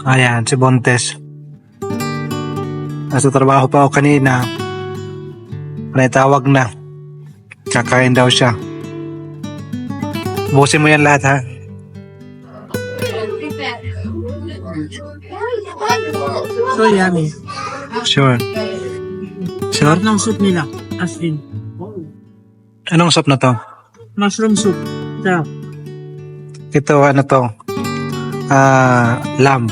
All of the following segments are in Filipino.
Ayan, si Bontes. Nasa trabaho pa ako kanina. May tawag na. Kakain daw siya. Busin mo yan lahat, ha? So yummy. Sure. Sure? Sarap ng soup nila. As in. Anong soup na to? Mushroom soup. Sarap. Ito, ano to? Lamb.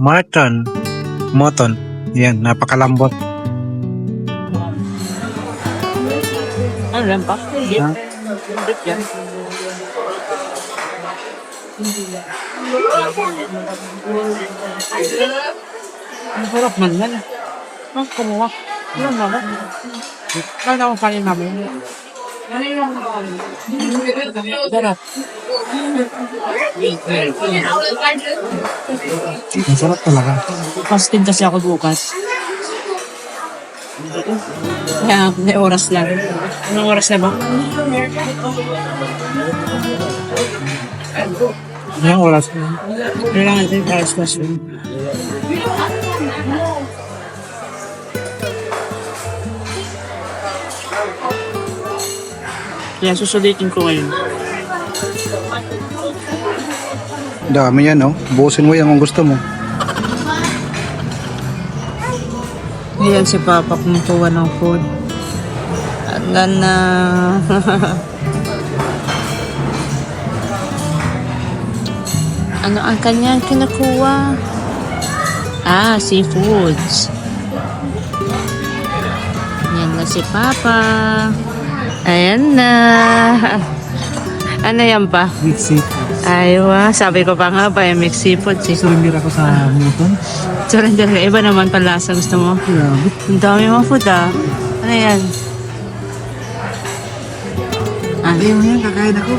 Moton. Yan, napakalambot. Ano lang pa? Ha? Dip yan. Ang sarap man yan. Ang kumuha. Ano mama? Kaya akong kanin namin. Sarap. Ang sarap talaga. Fasting kasi ako bukas. Kaya may oras lang. Anong oras na ba? Anong oras? Kailangan natin para sa classroom. Kaya susulitin ko ngayon. Dami yan, no? Busin mo yan kung gusto mo. Ayan si Papa kumukuha ng food. Hanggang na... ano ang kanyang kinukuha? Seafoods. Yan na si Papa. Ayan na. Ano yan pa? Mixed seafood. Aywa, sabi ko pa nga ba, mixed seafood. Surrender ako sa Newton. Surrender ka. Iba naman pala sa gusto mo. Grabe. Ang dami mo food ah. Ano yan? Hindi mo yan, kakain ako.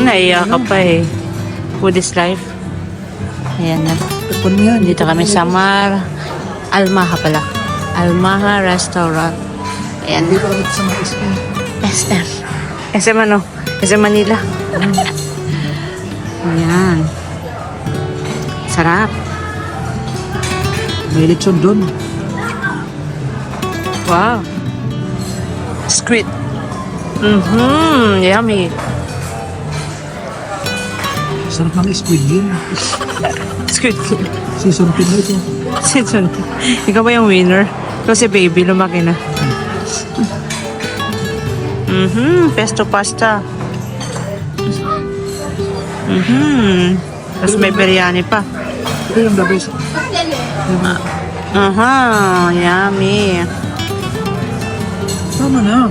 Naiyak ka pa eh. Food is life. Ayan na. Tapon mo yan. Dito kami sa Almaha pala. Almaha Restaurant. Ayan na. Dito kami sa mga SM. SM. SM ano? SM Manila. Ayan. Sarap. May lechon doon. Wow. Squid. Yummy. Sarap ng squid yun. Squid. Season 10 na ito. Season. Ikaw ba yung winner? Kasi baby, lumaki na. Pesto pasta. Tapos may biryani pa. Ito yung the best. Yummy. Tama na.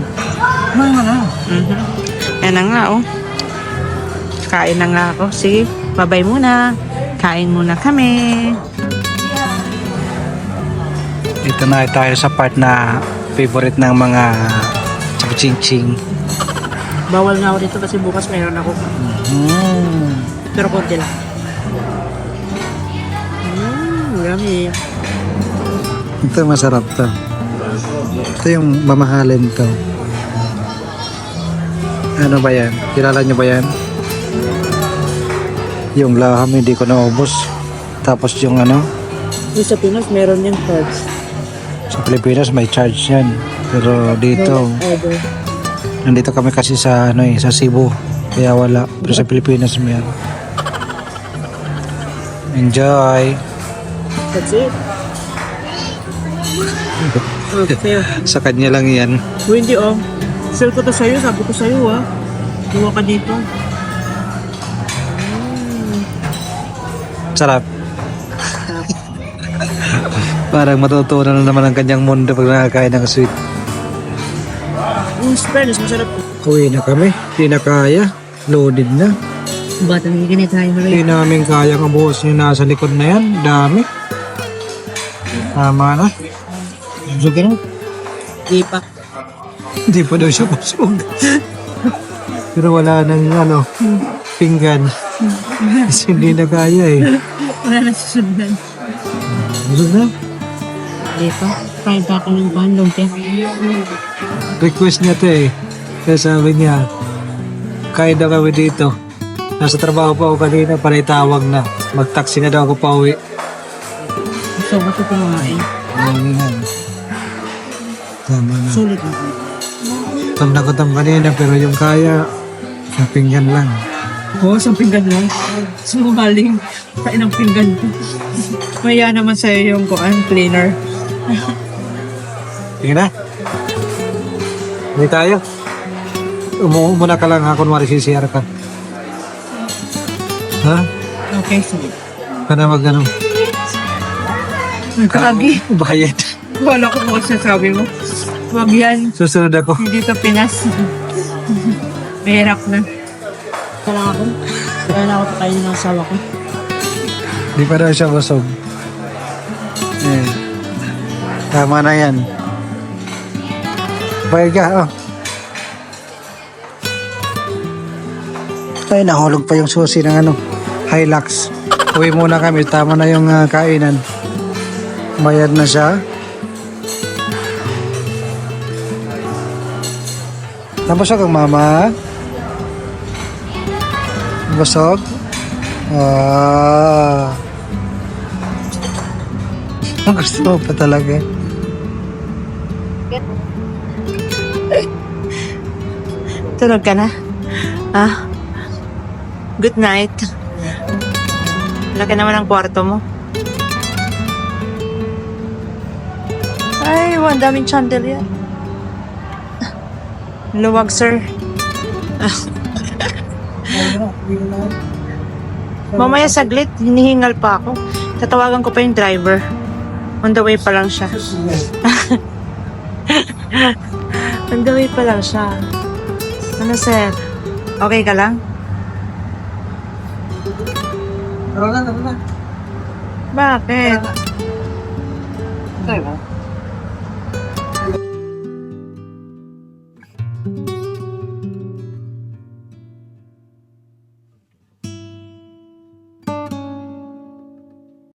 Kumain ka na. Yan na nga, oh. Kain na nga ako. Sige, bye-bye muna. Kain muna kami. Dito na tayo sa part na favorite ng mga ching-ching. Bawal nga ako dito kasi bukas mayroon ako. Pero konti lang. Yummy. Ito masarap to. Ito yung mamahalin to. Ano ba yan? Kilala nyo ba yan? Yung laham hindi ko naubos. Tapos yung ano, Yung sa Pinas, meron yung cards. sa Pilipinas may charge yan. Pero dito, Order. nandito kami kasi sa ano sa Cebu. Kaya wala. Pero sa Pilipinas meron. Enjoy! That's it. Okay. Sa kanya lang yan. Hindi oh. Sell ko to sa'yo. Sabi ko sa'yo ah. Buwa ka dito. Sarap. Parang matutunan na naman ang kanyang mundo pag nakakain ng sweet. Yung Spanish, masarap. Uwi na kami. Hindi na kaya. Loaded na. Bata nang ganit tayo mo Hindi namin kaya ang buhos yung nasa likod na yan. Dami. Tama na. Busog ka na. Di pa. Hindi pa daw siya busog. Pero wala nang ano, pinggan. Kasi hindi na kaya eh. Wala na susundan. Busog na. Dito. Kain pa ako ng pan, lumpia. Request niya to eh. Kaya sabi niya, kain daw kami dito. Nasa trabaho pa ako kanina, panay tawag na. Mag-taxi na daw ako pa uwi. So, gusto ko kumain. Ano yan? Tama na. Sulit na. Gutom na gutom kanina, pero yung kaya, sa pinggan lang. Oo, sa pinggan lang. Sumaling. Kain ng pinggan ko. Maya naman sa'yo yung cleaner. Sige na. Hindi tayo. Muna ka lang ha, kunwari CCR ka. Ha? Okay, sige. Kana mag-ano? Kagi. Bayad. Wala ko kung sasabi mo. Huwag yan. Susunod ako. Hindi to Pinas. Mahirap na. Kailangan ako. Kailangan ako pakainin ng asawa ko. Di pa daw siya busog. Eh. Tama na yan. Bayad ka, oh. Ay, nahulog pa yung susi ng ano, Hilux. Uwi muna kami, tama na yung kainan. Bayad na siya. Nabusog ang mama? Busog? Ah. Gusto mo pa talaga. Tulog ka na? Ah? Good night. Laki naman ang kwarto mo. Ay, ang daming chandelier. Luwag, sir. Mamaya saglit, hinihingal pa ako. Tatawagan ko pa yung driver. On the way pa lang siya. On the way pa lang siya. Ano, sir? Okay ka lang? Tara na. Bakit? Tayo ba?